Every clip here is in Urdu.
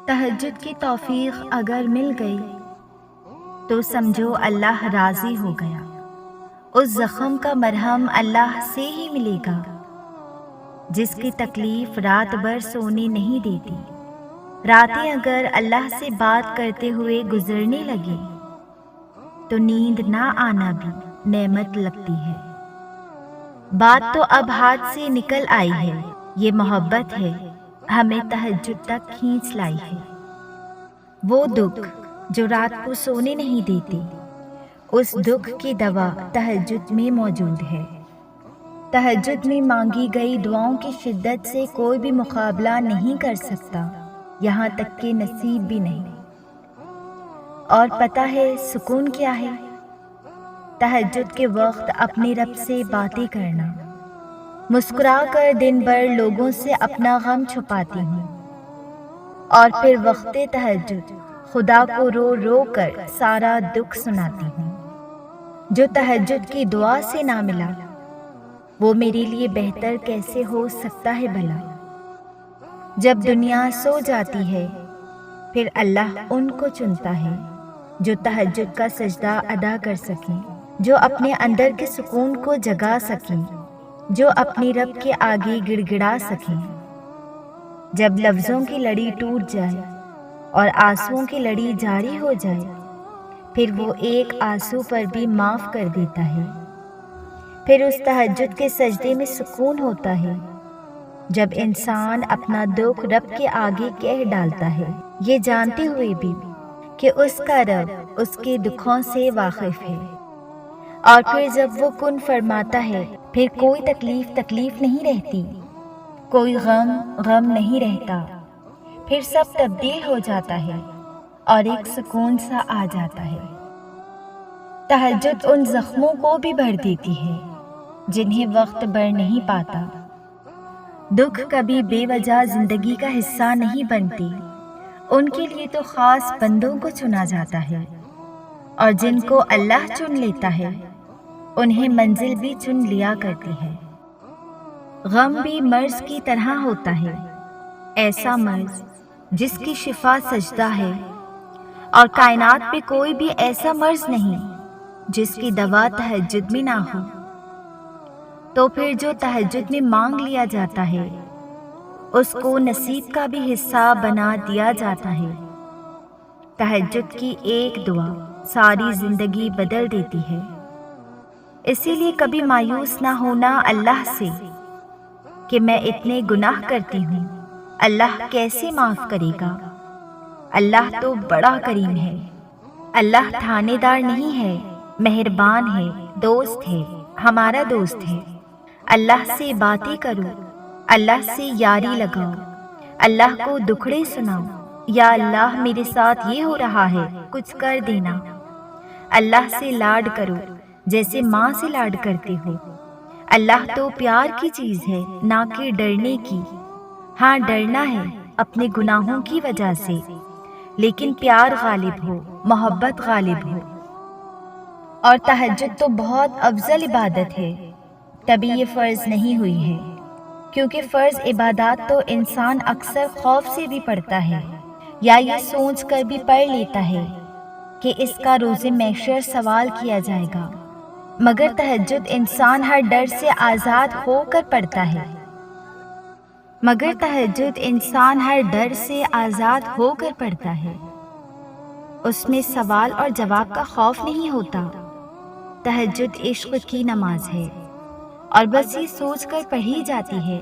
تہجد کی توفیق اگر مل گئی تو سمجھو اللہ راضی ہو گیا۔ اس زخم کا مرہم اللہ سے ہی ملے گا جس کی تکلیف رات بھر سونے نہیں دیتی۔ راتیں اگر اللہ سے بات کرتے ہوئے گزرنے لگے تو نیند نہ آنا بھی نعمت لگتی ہے۔ بات تو اب ہاتھ سے نکل آئی ہے، یہ محبت ہے ہمیں تہجد تک کھینچ لائی ہے۔ وہ دکھ جو رات کو سونے نہیں دیتے، اس دکھ کی دوا تہجد میں موجود ہے۔ تہجد میں مانگی گئی دعاؤں کی شدت سے کوئی بھی مقابلہ نہیں کر سکتا، یہاں تک کہ نصیب بھی نہیں۔ اور پتہ ہے سکون کیا ہے؟ تہجد کے وقت اپنے رب سے باتیں کرنا۔ مسکرا کر دن بھر لوگوں سے اپنا غم چھپاتی ہوں، اور پھر وقت تہجد خدا کو رو رو کر سارا دکھ سناتی ہوں۔ جو تہجد کی دعا سے نہ ملا وہ میرے لیے بہتر کیسے ہو سکتا ہے بھلا؟ جب دنیا سو جاتی ہے پھر اللہ ان کو چنتا ہے جو تہجد کا سجدہ ادا کر سکیں، جو اپنے اندر کے سکون کو جگا سکیں، جو اپنے رب کے آگے گڑ گڑا سکیں۔ جب لفظوں کی لڑی ٹوٹ جائے اور آنسوؤں کی لڑی جاری ہو جائے پھر وہ ایک آنسو پر بھی معاف کر دیتا ہے۔ پھر اس تہجد کے سجدے میں سکون ہوتا ہے جب انسان اپنا دکھ رب کے آگے کہہ ڈالتا ہے، یہ جانتے ہوئے بھی کہ اس کا رب اس کے دکھوں سے واقف ہے۔ اور پھر جب وہ کن فرماتا ہے پھر کوئی تکلیف نہیں رہتی، کوئی غم نہیں رہتا، پھر سب تبدیل ہو جاتا ہے اور ایک سکون سا آ جاتا ہے۔ تہجد ان زخموں کو بھی بھر دیتی ہے جنہیں وقت بھر نہیں پاتا۔ دکھ کبھی بے وجہ زندگی کا حصہ نہیں بنتی، ان کے لیے تو خاص بندوں کو چنا جاتا ہے، اور جن کو اللہ چن لیتا ہے انہیں منزل بھی چن لیا کرتی ہے۔ غم بھی مرض کی طرح ہوتا ہے، ایسا مرض جس کی شفا سجدہ ہے، اور کائنات پہ کوئی بھی ایسا مرض نہیں جس کی دوا تہجد میں نہ ہو۔ تو پھر جو تہجد میں مانگ لیا جاتا ہے اس کو نصیب کا بھی حصہ بنا دیا جاتا ہے۔ تہجد کی ایک دعا ساری زندگی بدل دیتی ہے۔ اسی لیے کبھی مایوس نہ ہونا اللہ سے کہ میں اتنے گناہ کرتی ہوں، اللہ کیسے معاف کرے گا؟ اللہ تو بڑا کریم ہے، اللہ تھانے دار نہیں ہے، مہربان ہے، دوست ہے، ہمارا دوست ہے۔ اللہ سے باتیں کرو، اللہ سے یاری لگاؤ، اللہ کو دکھڑے سناؤ، یا اللہ میرے ساتھ یہ ہو رہا ہے کچھ کر دینا۔ اللہ سے لاڈ کرو جیسے ماں سے لاڈ کرتے ہو۔ اللہ تو پیار کی چیز ہے نہ کہ ڈرنے کی۔ ہاں ڈرنا ہے اپنے گناہوں کی وجہ سے، لیکن پیار غالب ہو، محبت غالب ہو۔ اور تہجد تو بہت افضل عبادت ہے، تبھی یہ فرض نہیں ہوئی ہے، کیونکہ فرض عبادات تو انسان اکثر خوف سے بھی پڑھتا ہے، یا یہ سوچ کر بھی پڑھ لیتا ہے کہ اس کا روز محشر سوال کیا جائے گا، مگر تہجد انسان ہر ڈر سے آزاد ہو کر پڑھتا ہے۔ اس میں سوال اور جواب کا خوف نہیں ہوتا۔ تہجد عشق کی نماز ہے، اور بس یہ سوچ کر پڑھی جاتی ہے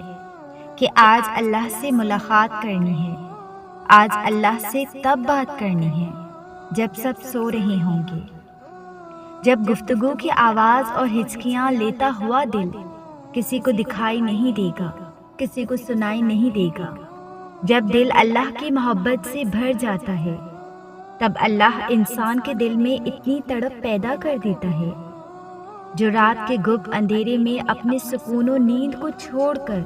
کہ آج اللہ سے ملاقات کرنی ہے، آج اللہ سے تب بات کرنی ہے جب سب سو رہے ہوں گے، جب گفتگو کی آواز اور ہچکیاں لیتا ہوا دل کسی کو دکھائی نہیں دے گا، کسی کو سنائی نہیں دے گا۔ جب دل اللہ کی محبت سے بھر جاتا ہے تب اللہ انسان کے دل میں اتنی تڑپ پیدا کر دیتا ہے جو رات کے گپ اندھیرے میں اپنے سکون و نیند کو چھوڑ کر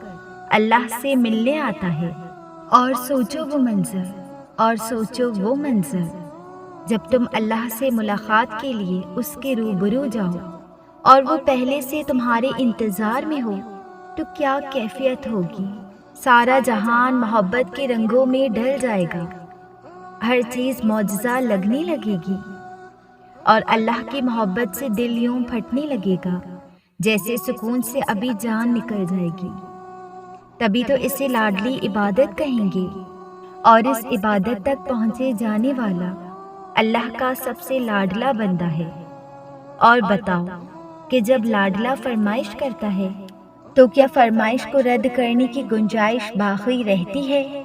اللہ سے ملنے آتا ہے۔ اور سوچو وہ منظر جب تم اللہ سے ملاقات کے لیے اس کے روبرو جاؤ اور وہ پہلے سے تمہارے انتظار میں ہو تو کیا کیفیت ہوگی؟ سارا جہان محبت کے رنگوں میں ڈھل جائے گا، ہر چیز معجزہ لگنے لگے گی اور اللہ کی محبت سے دل یوں پھٹنے لگے گا جیسے سکون سے ابھی جان نکل جائے گی۔ تبھی تو اسے لاڈلی عبادت کہیں گے، اور اس عبادت تک پہنچے جانے والا اللہ کا سب سے لاڈلا بندہ ہے۔ اور بتاؤ کہ جب لاڈلا فرمائش کرتا ہے تو کیا فرمائش کو رد کرنے کی گنجائش باقی رہتی ہے؟